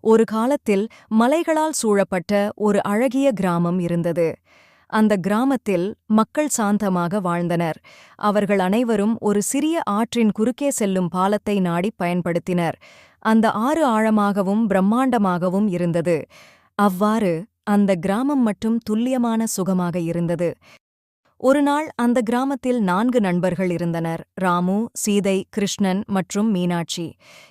ஒரு காலத்தில் மலைகளால் சூழப்பட்ட ஒரு அழகிய கிராமம் இருந்தது. அந்த கிராமத்தில் மக்கள் சாந்தமாக வாழ்ந்தனர். அவர்கள் அனைவரும் ஒரு சிறிய ஆற்றின் குறுக்கே செல்லும் பாலத்தை நாடிப் பயன்படுத்தினர். அந்த ஆறு ஆழமாகவும் பிரம்மாண்டமாகவும் இருந்தது. அவ்வாறு அந்த கிராமம் மட்டும் துல்லியமான சுகமாக இருந்தது. ஒருநாள் அந்த கிராமத்தில் 4 நண்பர்கள் இருந்தனர். ராமு, சீதை, கிருஷ்ணன் மற்றும் மீனாட்சி.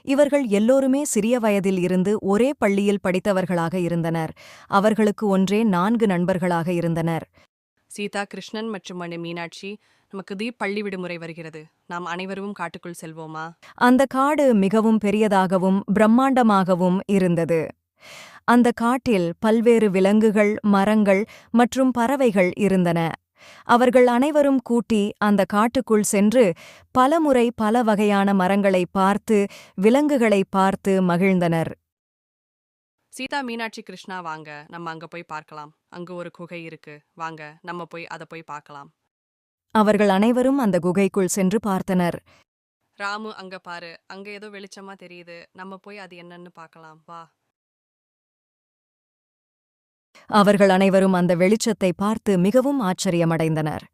இவர்கள் எல்லோருமே சிறிய வயதில் இருந்து ஒரே பள்ளியில் படித்தவர்களாக இருந்தனர். அவர்களுக்கு ஒன்றே 4 நண்பர்களாக இருந்தனர். சீதா, கிருஷ்ணன் மற்றும் மீனாட்சி, நமக்கு பள்ளி விடுமுறை வருகிறது. நாம் அனைவரும் காட்டுக்குள் செல்வோமா? அந்த காடு மிகவும் பெரியதாகவும் பிரம்மாண்டமாகவும் இருந்தது. அந்த காட்டில் பல்வேறு விலங்குகள், மரங்கள் மற்றும் பறவைகள் இருந்தன. அவர்கள் அனைவரும் கூட்டி அந்த காட்டுக்குள் சென்று பலமுறை பல வகையான மரங்களைப் பார்த்து, விலங்குகளைப் பார்த்து மகிழ்ந்தனர். சீதா, மீனாட்சி, கிருஷ்ணா, வாங்க, நம்ம அங்க போய் பார்க்கலாம். அங்க ஒரு குகை இருக்கு. வாங்க, நம்ம அதை போய் பார்க்கலாம். அவர்கள் அனைவரும் அந்த குகைக்குள் சென்று பார்த்தனர். ராமு, அங்க பாரு, அங்க ஏதோ வெளிச்சமா தெரியுது. நம்ம போய் அது என்னன்னு பார்க்கலாம், வா. அவர்கள் அனைவரும் அந்த வெளிச்சத்தை பார்த்து மிகவும் ஆச்சரியமடைந்தனர்.